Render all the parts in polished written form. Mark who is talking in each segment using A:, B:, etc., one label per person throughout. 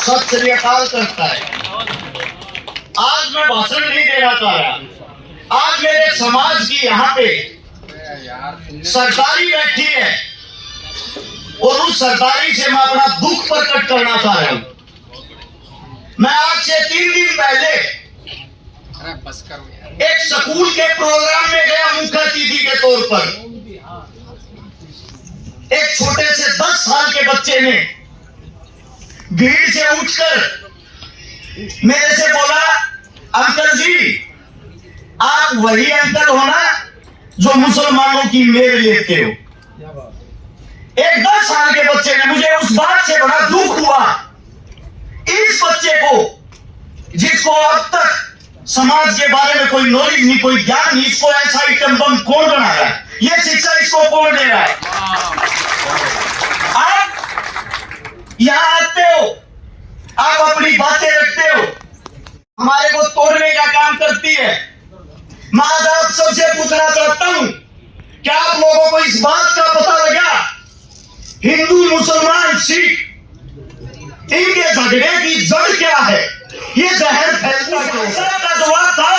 A: सत श्री अकाल करता है। आज मैं भाषण नहीं देना चाह रहा। आज मेरे समाज की यहाँ पे सरदारी बैठी है और उस सरदारी से मैं अपना दुख प्रकट करना चाह रहा हूं। मैं आज से 3 दिन पहले एक स्कूल के प्रोग्राम में गया मुख्य अतिथि के तौर पर। एक छोटे से 10 साल के बच्चे ने भीड़ से उठकर मेरे से बोला, अंकल जी आप वही अंकल हो ना जो मुसलमानों की मेल लेते हो। एक 10 साल के बच्चे ने, मुझे उस बात से बड़ा दुख हुआ। इस बच्चे को, जिसको अब तक समाज के बारे में कोई नॉलेज नहीं, कोई ज्ञान नहीं, इसको ऐसा आइटम बम कौन बना रहा है? ये शिक्षा इसको कौन दे रहा है? आप यहां आते हो, आप अपनी बातें रखते हो, हमारे को तोड़ने का काम करती है। मैं आज आप सबसे पूछना चाहता हूं, क्या आप लोगों को इस बात का पता लगा हिंदू मुसलमान सिख इनके झगड़े की जड़ क्या है? ये जहर फैलता का जवाब था,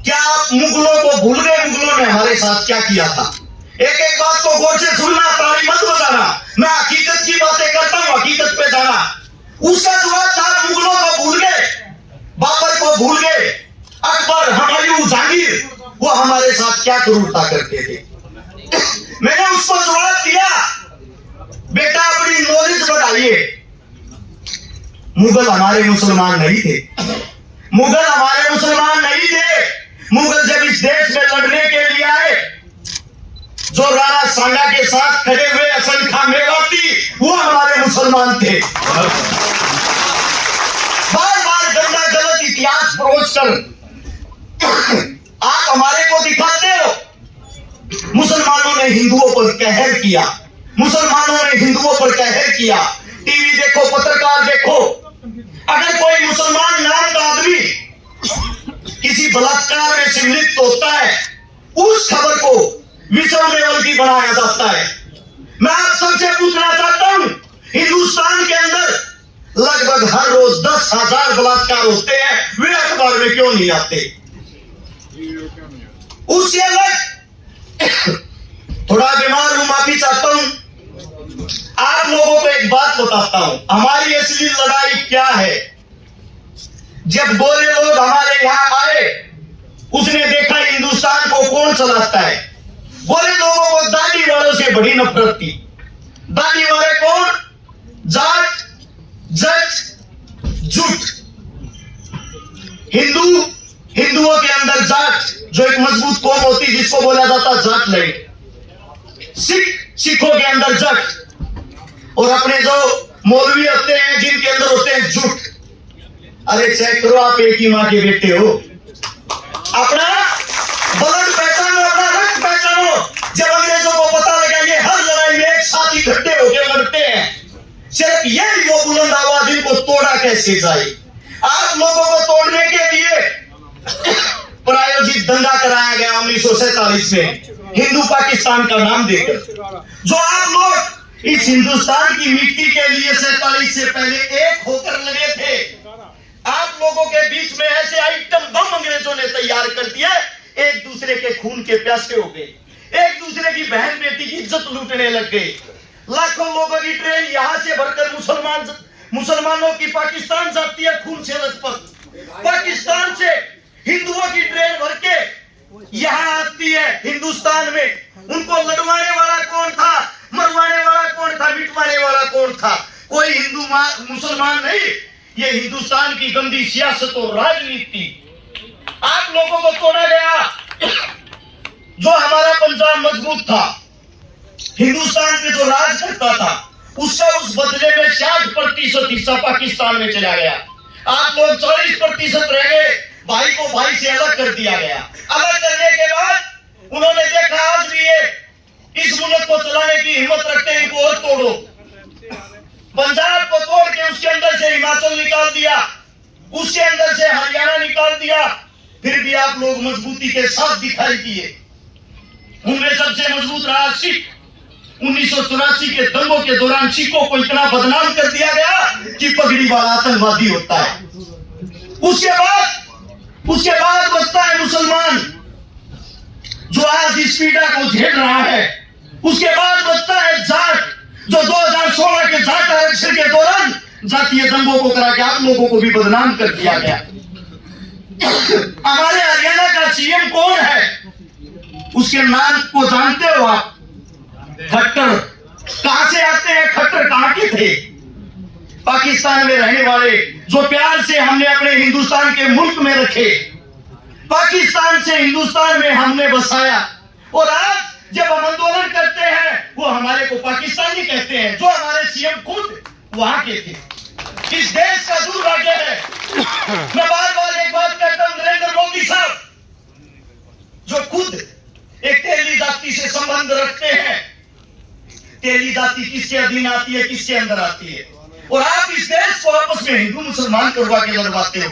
A: क्या आप मुगलों को भूल गए? मुगलों ने हमारे साथ क्या किया था? एक एक बात को गौर से सुनना, ताली मत बजाना। मैं हकीकत की बातें करता हूं, हकीकत पे जाना। उसका जवाब था, मुगलों को भूल गए, बाबर को भूल गए, अकबर, हुमायूं, जहांगीर, वो हमारे साथ क्या क्रूरता करते थे। मैंने उसको जवाब दिया, बेटा अपनी नॉलेज बढ़ाइए। मुगल हमारे मुसलमान नहीं थे, मुगल हमारे मुसलमान नहीं थे। मुगल जब इस देश में लड़ने के लिए आए, जो राणा सांगा के साथ खड़े हुए हसन खां मेवाती, वो हमारे मुसलमान थे। बार बार गंदा गलत इतिहास परोस कर आप हमारे को दिखाते हो। मुसलमानों ने हिंदुओं पर कहर किया, मुसलमानों ने हिंदुओं पर कहर किया। टीवी देखो, पत्रकार देखो, अगर कोई मुसलमान नाम का आदमी किसी बलात्कार में सम्मिलित होता है, उस खबर को विश्व लेवल की बनाया जाता है। मैं आप सबसे पूछना चाहता हूं, हिंदुस्तान के अंदर लगभग हर रोज 10,000 बलात्कार होते हैं, वे अखबार में क्यों नहीं आते? उससे अलग थोड़ा बीमार हूं, माफी चाहता हूं। आप लोगों को एक बात बताता हूं, हमारी असली लड़ाई क्या है। जब गोरे लोग हमारे यहां आए, उसने देखा हिंदुस्तान को कौन चलाता है। गोरे लोगों को दाढ़ी वालों से बड़ी नफरत थी। दाढ़ी वाले कौन? जाट, जट, जुट। हिंदुओं के अंदर जाट, जो एक मजबूत कौम होती जिसको बोला जाता जाट लाइट। सिखों के अंदर जट, और अपने जो मौलवी होते हैं जिनके अंदर होते हैं जुट। अरे चेक करो, आप एक ही मां के बेटे हो। अपना ब्लड पहचानो, अपना रक्त पहचानो। जब अंग्रेजों को पता लगा ये हर लड़ाई में एक साथ इकट्ठे होकर लड़ते हैं, सिर्फ यही वो बुलंद आवाज, इनको तोड़ा कैसे जाए। आप लोगों को तोड़ने के लिए प्रायोजित दंगा कराया गया 1947 में, हिंदू पाकिस्तान का नाम देकर। जो आप लोग इस हिंदुस्तान की मिट्टी के लिए 47 से पहले एक होकर लगे थे, आप लोगों के बीच में ऐसे आइटम बम अंग्रेजों ने तैयार कर दिए, एक दूसरे के खून के प्यासे हो गए, एक दूसरे की बहन बेटी की इज्जत लूटने लग गए। लाखों लोगों की ट्रेन यहां से भरकर मुसलमानों की पाकिस्तान जाती है खून से लथपथ। पाकिस्तान से हिंदुओं की ट्रेन भर के यहां आती है हिंदुस्तान में। उनको लड़वाने वाला कौन था, मरवाने वाला कौन था, मिटवाने वाला कौन था? कोई हिंदू मुसलमान नहीं, ये हिंदुस्तान की गंदी सियासत और राजनीति। आप लोगों को तोड़ा गया। जो हमारा पंजाब मजबूत था, हिंदुस्तान पे जो राज करता था, उसका उस बदले में 60% हिस्सा पाकिस्तान में चला गया। आप लोग 40% रह गए। भाई को भाई से अलग कर दिया गया। अलग करने के बाद उन्होंने देखा आज भी ये इस मुल्क को चलाने की हिम्मत रखते हैं, इनको और तोड़ो। पंजाब को तोड़ के उसके अंदर से हिमाचल निकाल दिया, उसके अंदर से हरियाणा निकाल दिया। फिर भी आप लोग मजबूती के साथ दिखाई दिए। उनमें सबसे मजबूत रहा सिख। 1984 के दंगों के दौरान सिखों को इतना बदनाम कर दिया गया कि पगड़ी वाला आतंकवादी होता है। उसके बाद बचता है मुसलमान जो आज इस पीड़ा को झेल रहा है। उसके बाद बचता है जाट जो 2016 के जाट आरक्षण के दौरान जातीय दंगों को करा के आप लोगों को भी बदनाम कर दिया गया। हमारे हरियाणा का सीएम कौन है? उसके नाम को जानते हो आप? खट्टर। कहां से आते हैं खट्टर? कहां के थे? पाकिस्तान में रहने वाले जो प्यार से हमने अपने हिंदुस्तान के मुल्क में रखे, पाकिस्तान से हिंदुस्तान में हमने बसाया, और आज जब हम आंदोलन करते हैं वो हमारे को पाकिस्तानी कहते हैं, जो हमारे सीएम खुद वहां के थे। इस देश का दुर्भाग्य है। मैं बार बार एक बात कहता हूं, नरेंद्र मोदी साहब जो खुद एक तेली जाति से संबंध रखते हैं, तेली जाति किसके अधीन आती है, किसके अंदर आती है, और आप इस देश को आपस में हिंदू मुसलमान करवा के लड़वाते हो।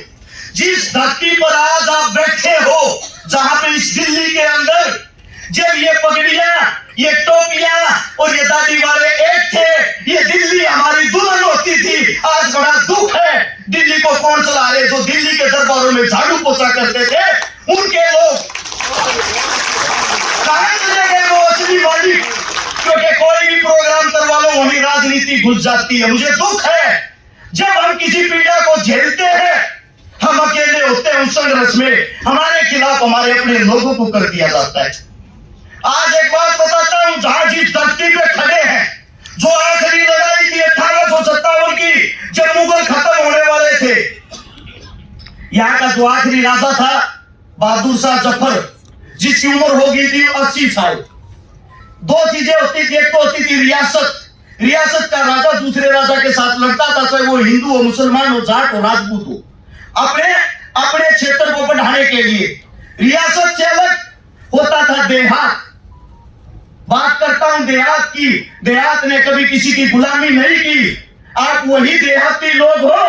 A: जिस धरती पर आज आप बैठे हो, जहां पे इस दिल्ली के अंदर जब ये पगड़ियां, ये टोपियां और ये दाढ़ी वाले एक थे, ये दिल्ली हमारी दुल्हन होती थी। आज बड़ा दुख है, दिल्ली को कौन चला रहे? जो दिल्ली के दरबारों में झाड़ू पोछा करते थे, उनके लोग कहां चले गए? वो असली मालिक, क्योंकि कोई भी प्रोग्राम करवा लो वही राजनीति घुस जाती है। मुझे दुख है जब हम किसी पीड़ा को झेलते हैं, हम अकेले होते हैं उस संघर्ष में, हमारे खिलाफ हमारे अपने लोगों को कर दिया जाता है। आज एक बात बताता हूं, जहां जिस धरती पे खड़े हैं, जो आखिरी लड़ाई थी 1857 की, जब मुगल खत्म होने वाले थे, यहां का जो आखिरी राजा था बहादुर शाह जफर, जिसकी उम्र हो गई थी 80 साल। दो चीजें होती थी, एक तो होती थी रियासत का राजा दूसरे राजा के साथ लड़ता था, चाहे वो हिंदू हो, मुसलमान हो, जाट हो, राजपूत हो, अपने क्षेत्र को बढ़ाने के लिए। रियासत से अलग होता था देहात। बात करता हूं देहात की। देहात ने कभी किसी की गुलामी नहीं की। आप वही देहाती लोग हो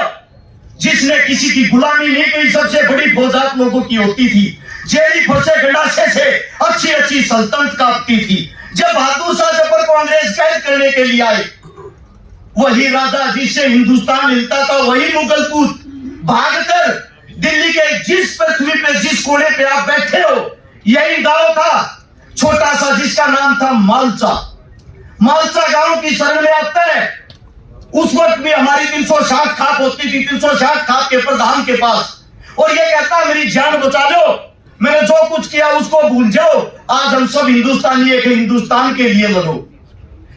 A: जिसने किसी की गुलामी नहीं की। सबसे बड़ी फौज आप लोगों की होती थी, जेरी फरसे गंडासे से अच्छी सल्तनत कांपती थी। जब बहादुर शाह जफर को अंग्रेज कैद करने के लिए आए, वही राजा जिससे हिंदुस्तान हिलता था, वही मुगल पूत भागकर दिल्ली के जिस पृथ्वी पे, जिस कोने पे आप बैठे हो, यही गांव था छोटा सा जिसका नाम था मालचा गांव की शरण में आता है। उस वक्त भी हमारी 360 खाप होती थी, 360 खाप के प्रधान के पास, और ये कहता मेरी जान बचा लो, मैंने जो कुछ किया उसको भूल जाओ, आज हम सब हिंदुस्तानी एक हिंदुस्तान के लिए लड़ो।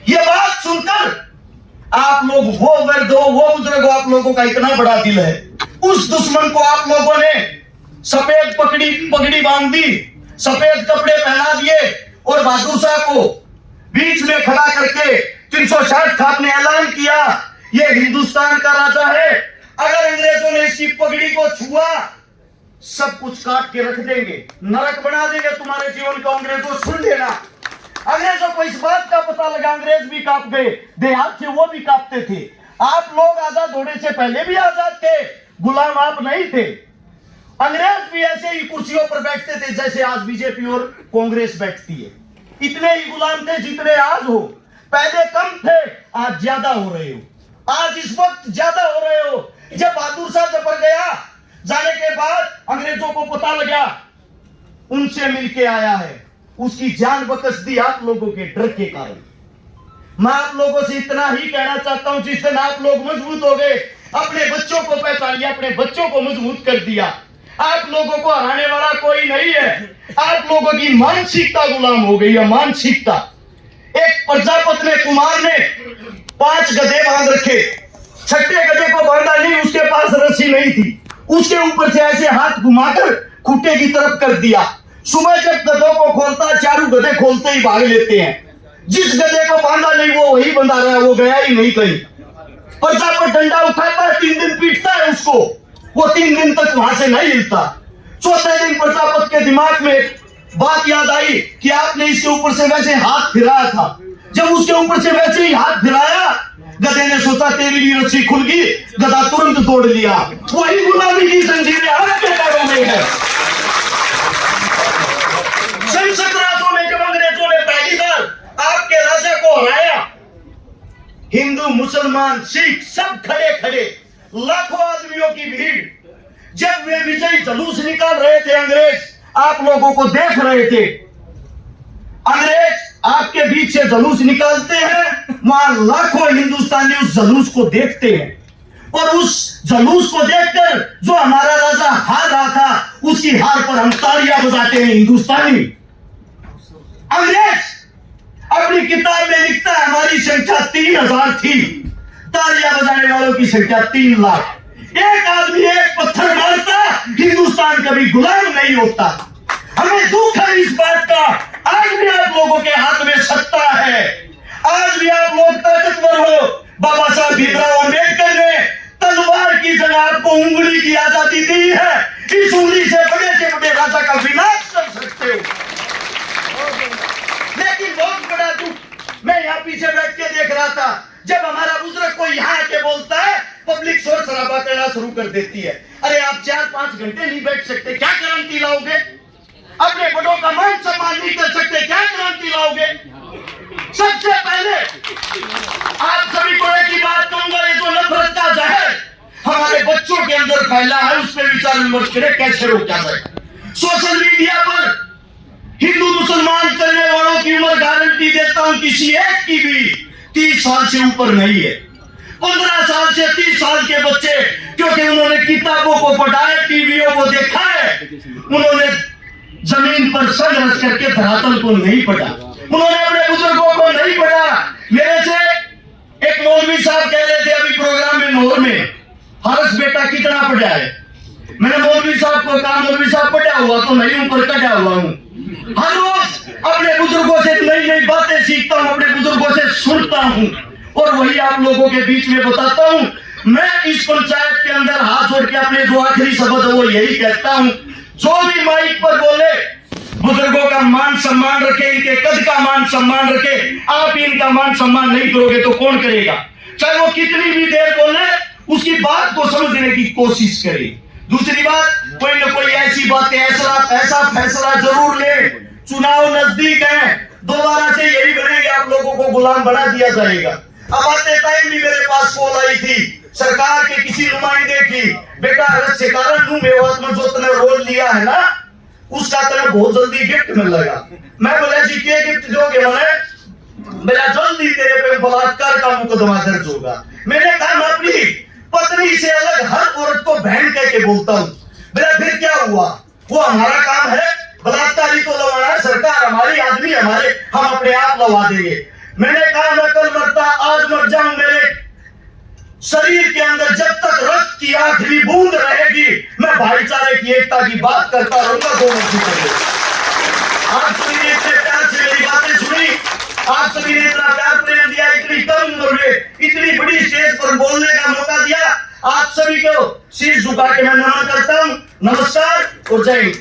A: ये बात सुनकर आप लोग वो वर्द हो, वो बुजुर्ग हो, आप लोगों का इतना बड़ा दिल है। उस दुश्मन को आप लोगों ने सफेद पगड़ी बांध दी, सफेद कपड़े पहना दिए, और बहादुर शाह को बीच में खड़ा करके 360 खाप ने ऐलान किया ये हिंदुस्तान का राजा है। अगर अंग्रेजों ने इसकी पगड़ी को छुआ, सब कुछ काट के रख देंगे, नरक बना देंगे तुम्हारे जीवन को। अंग्रेजों सुन लेना, अंग्रेजों को इस बात का पता लगा, अंग्रेज भी कांप गए, देहात से वो भी कांपते थे। आप लोग आजाद होने से पहले भी आजाद थे, गुलाम आप नहीं थे। अंग्रेज भी ऐसे ही कुर्सियों पर बैठते थे जैसे आज बीजेपी और कांग्रेस बैठती है। इतने ही गुलाम थे जितने आज हो। पहले कम थे, आज ज्यादा हो रहे हो। आज इस वक्त ज्यादा हो रहे हो। जब बहादुर शाह जफर गया, जाने के बाद अंग्रेजों को पता लगा उनसे मिलके आया है, उसकी जान बकस दी आप लोगों के डर के कारण। मैं आप लोगों से इतना ही कहना चाहता हूं, जिस दिन आप लोग मजबूत हो गए, अपने बच्चों को पहचान लिया, अपने बच्चों को मजबूत कर दिया, आप लोगों को हराने वाला कोई नहीं है। आप लोगों की मानसिकता गुलाम हो गई है, मानसिकता। एक प्रजापति कुमार ने 5 गधे बांध रखे, छठे गधे को बांधा नहीं, उसके पास रस्सी नहीं थी, उसके ऊपर से ऐसे हाथ घुमाकर खूंटे की तरफ कर दिया। सुबह जब गधों को खोलता, चारों गधे खोलते ही भाग लेते हैं। जिस गधे को बांधा नहीं वो वही बंधा रहा, वो गया ही नहीं कहीं। प्रजापति डंडा उठाता है, 3 दिन पीटता है उसको, वो 3 दिन तक वहां से नहीं हिलता। चौथे दिन प्रजापति के दिमाग में बात याद आई कि आपने इसके ऊपर से वैसे हाथ फिराया था। जब उसके ऊपर से वैसे ही हाथ फिराया, गधे ने सोचा तेरी भी रस्सी खुल गई, गधा तुरंत तोड़ लिया। वही गुलामी की जंजीरें आपके पैरों में है। सन 1700 में जब अंग्रेजों ने पहली बार आपके राजा को हराया, हिंदू, मुसलमान, सिख सब खड़े खड़े, लाखों आदमियों की भीड़। जब वे विजयी जुलूस निकाल रहे थे, अंग्रेज आप लोगों को देख रहे थे। अंग्रेज आपके बीच से जुलूस निकालते हैं, वहां लाखों हिंदुस्तानी उस जुलूस को देखते हैं, और उस जुलूस को देखकर जो हमारा राजा हार रहा था, उसकी हार पर हम तालियां बजाते हैं हिंदुस्तानी। अंग्रेज अपनी किताब में लिखता है हमारी संख्या 3000 थी, तालियां बजाने वालों की संख्या 3 लाख। एक आदमी एक पत्थर मारता, हिंदुस्तान कभी गुलाम नहीं होता। हमें दुख है इस बात का। आज भी आप लोगों के हाथ में सत्ता है, आज भी आप लोग ताकतवर हो। बाबा साहब भीमराव अम्बेडकर ने तलवार की जगह आपको उंगली की आजादी दी है। इस उंगली से बड़े राजा का विनाश कर सकते हो। लेकिन बहुत बड़ा दुख, मैं यहाँ पीछे बैठ के देख रहा था, जब हमारा बुजुर्ग कोई यहाँ आके बोलता है, पब्लिक शोर शराबा करना शुरू कर देती है। अरे आप 4-5 घंटे नहीं बैठ सकते, क्या क्रांति लाओगे? अपने बड़ों का मान सम्मान नहीं कर सकते, क्या क्रांति लाओगे? सबसे पहले आप सभी को एक ही बात कहूंगा, ये जो नफरत का जहर हमारे बच्चों के अंदर फैला है, उस पर विचार विमर्श करें कैसे रोका जाए। सोशल मीडिया पर हिंदू मुसलमान करने वालों की उम्र गारंटी देता हूं किसी एक की भी 30 साल से ऊपर नहीं है। 15 साल से 30 साल के बच्चे, क्योंकि उन्होंने किताबों को पढ़ा है, टीवियों को देखा है, उन्होंने जमीन पर सर रच करके धरातल को नहीं पढ़ा, उन्होंने अपने बुजुर्गों को नहीं पढ़ा। मेरे से एक मौलवी साहब कह रहे थे अभी प्रोग्राम में नौर में, हर्ष बेटा कितना पढ़ा है? मैंने मौलवी साहब को कहा, मौलवी साहब पढ़ा हुआ तो नहीं हूं, पर कटा हुआ हूं। हर रोज अपने बुजुर्गों से नई नई बातें सीखता हूं, अपने बुजुर्गों से सुनता हूं, और वही आप लोगों के बीच में बताता हूं। मैं इस पंचायत के अंदर हाथ जोड़ के अपने जो आखिरी शब्द है वो यही कहता हूं, जो भी माइक पर बोले बुजुर्गों का मान सम्मान रखे, इनके कद का मान सम्मान रखे। आप इनका मान सम्मान नहीं करोगे तो कौन करेगा? चाहे वो कितनी भी देर बोले, उसकी बात को समझने की कोशिश करें। दूसरी बात, कोई ना कोई ऐसी बातें, ऐसा फैसला जरूर ले। चुनाव नजदीक है, दोबारा से यही बनेगा, आप लोगों को गुलाम बना दिया जाएगा। अब आते टाइम भी मेरे पास कॉल आई थी सरकार के किसी नुमाइंदे की, बेटा अरस के कारण तुम मेवात में जो तुमने रोल लिया है ना, उसका तुम्हें बहुत जल्दी गिफ्ट मिलेगा। मैं बोला जी क्या गिफ्ट दोगे? मेरा जल्दी तेरे पे बलात्कार का मुकदमा दर्ज होगा। मैंने कहा मैं अपनी पत्नी से अलग हर औरत को बहन कह के बोलता हूँ। मेरा फिर क्या हुआ? वो हमारा काम है, बलात्कारी को लवाना है, सरकार हमारी, आदमी हमारे, हम अपने आप लवा देंगे। मैंने कहा मैं कल मरता आज मर जाऊं, मेरे शरीर के अंदर जब तक रक्त की आखिरी बूंद रहेगी, मैं भाईचारे की एकता की बात करता रहूंगा। दोनों की आप सभी ने इतने प्यार से मेरी बातें सुनी, आप सभी ने इतना प्यार प्रेम दिया, इतनी कम उम्र में इतनी बड़ी स्टेज पर बोलने का मौका दिया। आप सभी को शीश झुका के मैं नमन करता हूं। नमस्कार और जय हिंद।